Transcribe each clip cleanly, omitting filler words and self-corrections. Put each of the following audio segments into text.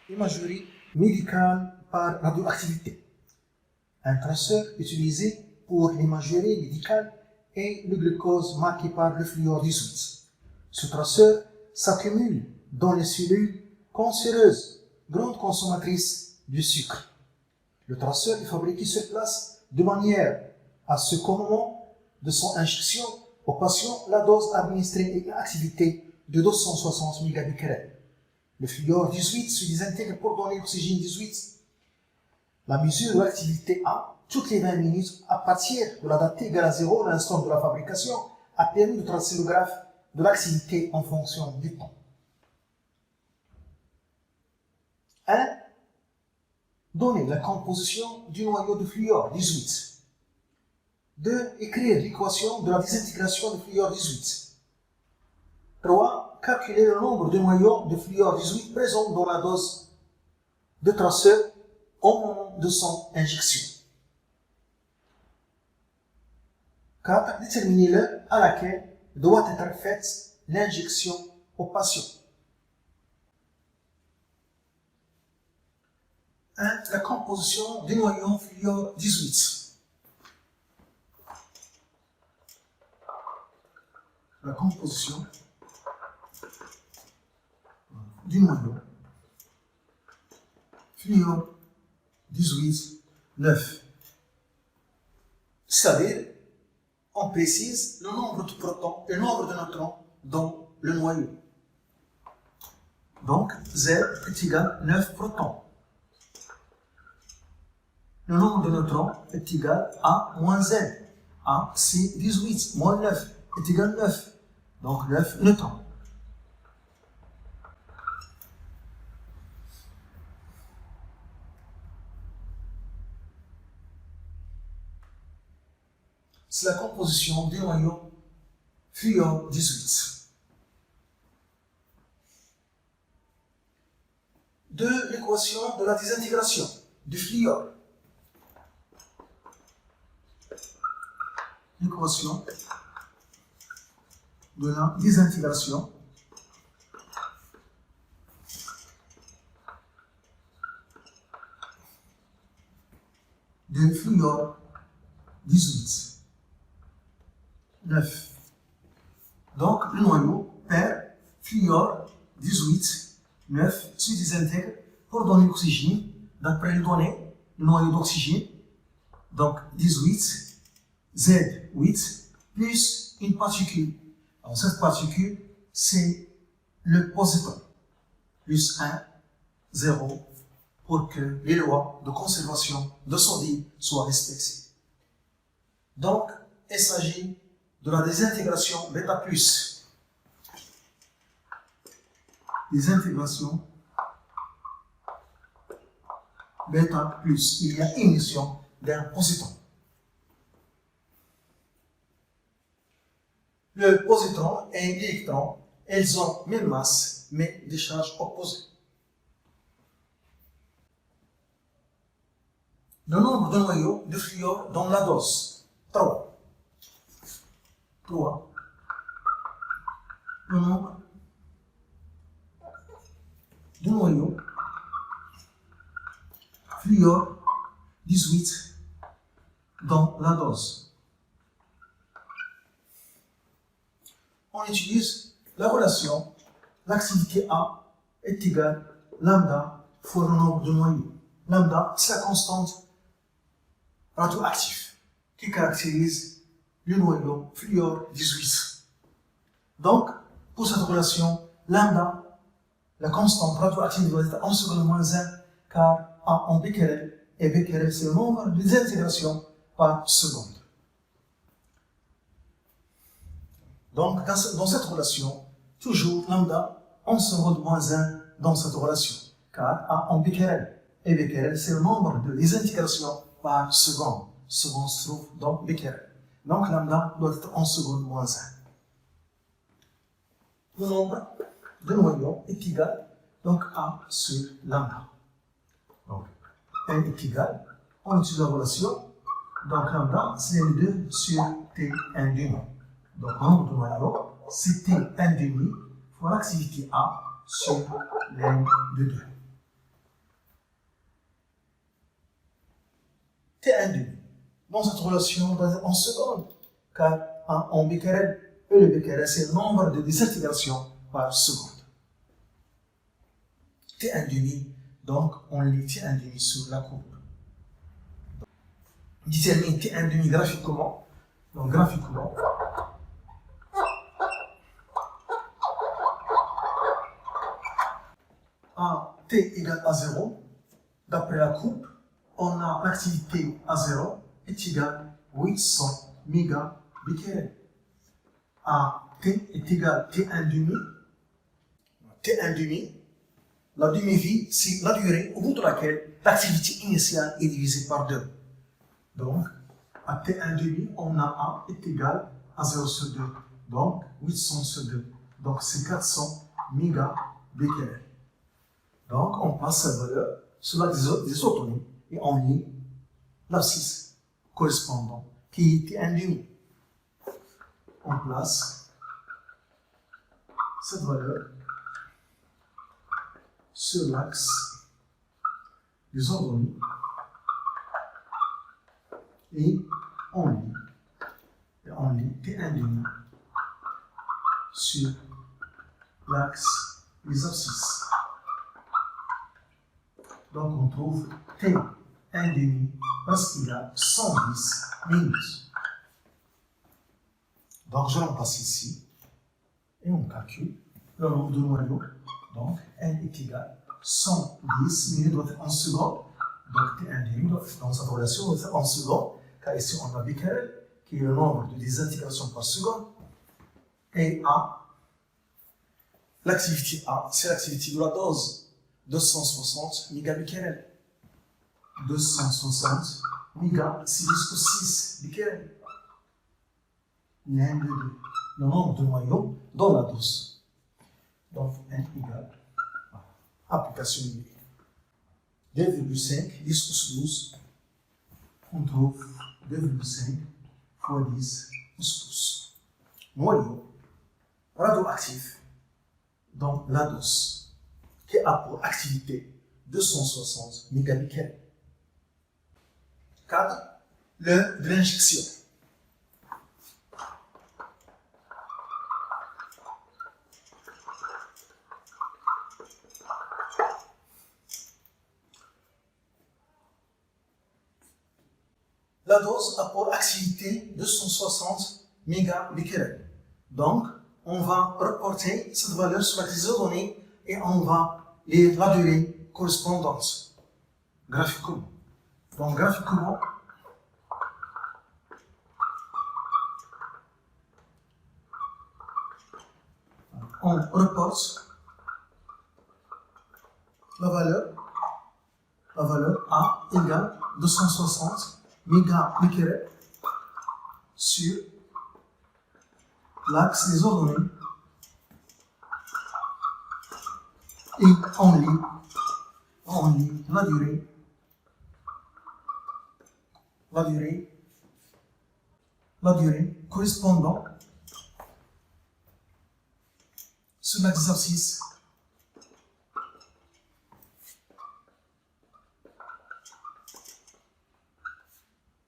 imagerie médicale par radioactivité. Un traceur utilisé pour l'imagerie médicale est le glucose marqué par le fluor 18. Ce traceur s'accumule dans les cellules cancéreuses, grandes consommatrices de sucre. Le traceur est fabriqué sur place de manière à ce qu'au moment de son injection au patient, la dose administrée ait une activité de 260 mégabecquerels. Le fluor 18 se désintègre pour donner l'oxygène 18. La mesure de l'activité A, toutes les 20 minutes, à partir de la date égale à 0, l'instant de la fabrication, a permis de tracer le graphe de l'activité en fonction du temps. 1. Donner la composition du noyau de fluor 18. 2. Écrire l'équation de la désintégration de fluor 18. 3. Calculer le nombre de noyaux de fluor 18 présents dans la dose de traceur au moment de son injection. 4. Déterminer l'heure à laquelle doit être faite l'injection au patient. 1. La composition du noyau fluor 18. La composition du noyau fluor 18, 9. C'est-à-dire, on précise le nombre de protons et le nombre de neutrons dans le noyau. Donc, Z est égal à 9 protons. Le nombre de neutrons est égal à moins Z. A, c'est 18, moins 9 est égal à 9. Donc 9 neutrons. C'est la composition du noyau fluor 18. De l'équation de la désintégration du fluor. L'équation de la désintégration du fluor 18. 9. Donc, le noyau perd fluor 18, 9 se désintègre pour donner l'oxygène. D'après les données, le noyau d'oxygène, donc 18, Z8, plus une particule. Alors, cette particule, c'est le positron, plus 1, 0, pour que les lois de conservation de sodium soient respectées. Donc, il s'agit de la désintégration bêta plus. Désintégration bêta plus. Il y a émission d'un positron. Le positron et l'électron, elles ont même masse, mais des charges opposées. Le nombre de noyaux de fluor dans la dose, 3. 3. Le nombre de noyaux fluor 18 dans la dose. On utilise la relation l'activité A est égale lambda fois le nombre de noyaux. Lambda, c'est la constante radioactive qui caractérise le noyau fluor 18. Donc, pour cette relation, lambda, la constante radioactive doit être en seconde moins 1, car A en becquerel, et becquerel c'est le nombre de désintégrations par seconde. Donc, dans cette relation, toujours lambda en seconde moins 1 dans cette relation, car A en becquerel, et becquerel c'est le nombre de désintégrations par seconde. Seconde se trouve dans becquerel. Donc, lambda doit être en seconde moins 1. Le nombre de noyaux est égal donc A sur lambda. Donc, N est égal, on utilise la relation, donc lambda c'est N2 sur Tn demi. Donc, le nombre de noyaux, c'est Tn demi fois l'activité A sur N de 2. dans cette relation en secondes, car en becquerel, et le becquerel, c'est le nombre de désintégrations par seconde. T1,5, donc on lit T1,5 sur la courbe. Détermine T1,5 graphiquement. Donc graphiquement, à T égale à 0, d'après la courbe, on a l'activité à 0 est égale à 800 mégabecquerel. À T est égal à T1,5, T1,5, la demi-vie, c'est la durée au bout de laquelle l'activité initiale est divisée par 2. Donc, à T1,5, on a A est égal à 0 sur 2. Donc, 800 sur 2. Donc, c'est 400 mégabecquerel. Donc, on passe cette valeur sur la désautonomie et on lit l'abscisse correspondant qui est T1,5. On place cette valeur sur l'axe des ordonnées et on lit T1,5 sur l'axe des abscisses. Donc on trouve T1,5 parce qu'il a 110 minutes. Donc je remplace ici et on calcule le nombre de noyaux. Donc n est égal à 110 minutes doit être en secondes. Donc T1,5 dans cette relation doit être en secondes, car ici on a becquerel qui est le nombre de désintégrations par seconde. Et A, l'activité A, c'est l'activité de la dose. 260 mégabecquerel. 260 méga, c'est 10 au 6 becquerel. L'un de deux. Le nombre de noyaux dans la dose. Donc, n égale application numérique. 2,5, 10 pouces 12. On trouve 2,5 fois 10 pouces. Noyau radioactif dans la dose qui a pour activité 260 mégabecquerel. 4. L'heure de l'injection. La dose a pour activité 260 mégabecquerel. Donc, on va reporter cette valeur sur la crise de données et on va lire la durée correspondante graphiquement. Donc, graphiquement, on reporte la valeur A égale 260 mégabecquerel sur l'axe des ordonnées et on lit la durée correspondant sur l'axe des abscisses.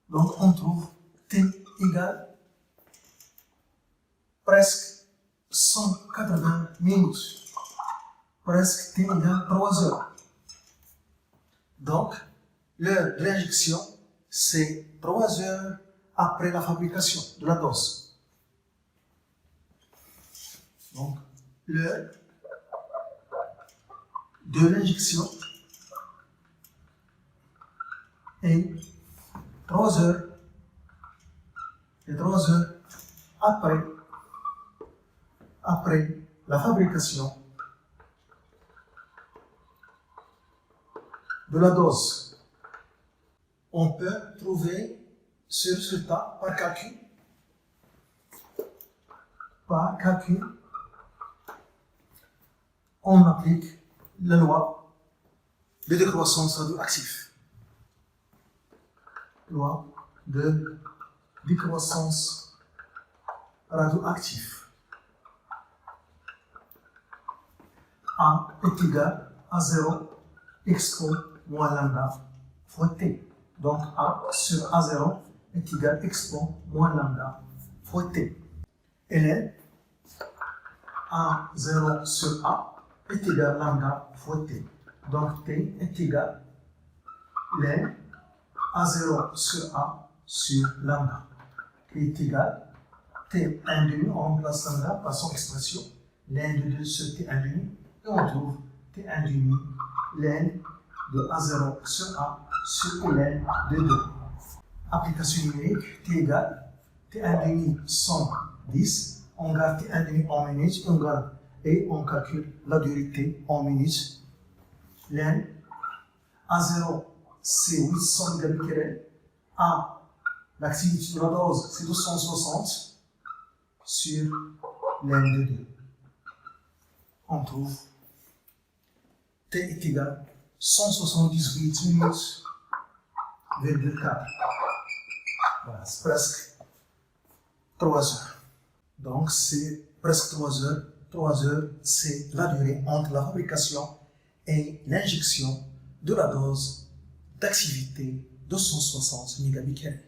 Donc on trouve T égale presque 180 minutes. Presque T égale 3 heures. Donc, l'heure de l'injection, c'est 3 heures après la fabrication de la dose. Donc, l'heure de l'injection est 3 heures après la fabrication de la dose. On peut trouver ce résultat par calcul. On applique la loi de décroissance radioactive. Loi de décroissance radioactive. A est égal à 0 expo moins lambda fois T. Donc A sur A0 est égal expo moins lambda fois t. ln A0 sur A est égal lambda fois t. Donc t est égal ln A0 sur A sur lambda, qui est égal T1 demi, on remplace lambda par son expression ln de 2 sur T1 demi, et on trouve T1 demi ln de A0 sur A sur ln de 2. Application numérique, T égale T1 demi 110, on garde T1 demi en minutes, et on calcule la durée T en minutes. Ln A0 c'est 800 mégabecquerels, A l'activité de la dose c'est 260 sur ln de 2. On trouve T est égal 178 minutes, virgule 4. Voilà, c'est presque 3 heures. Donc c'est presque 3 heures. 3 heures, c'est la durée entre la fabrication et l'injection de la dose d'activité 260 mégabecquerels.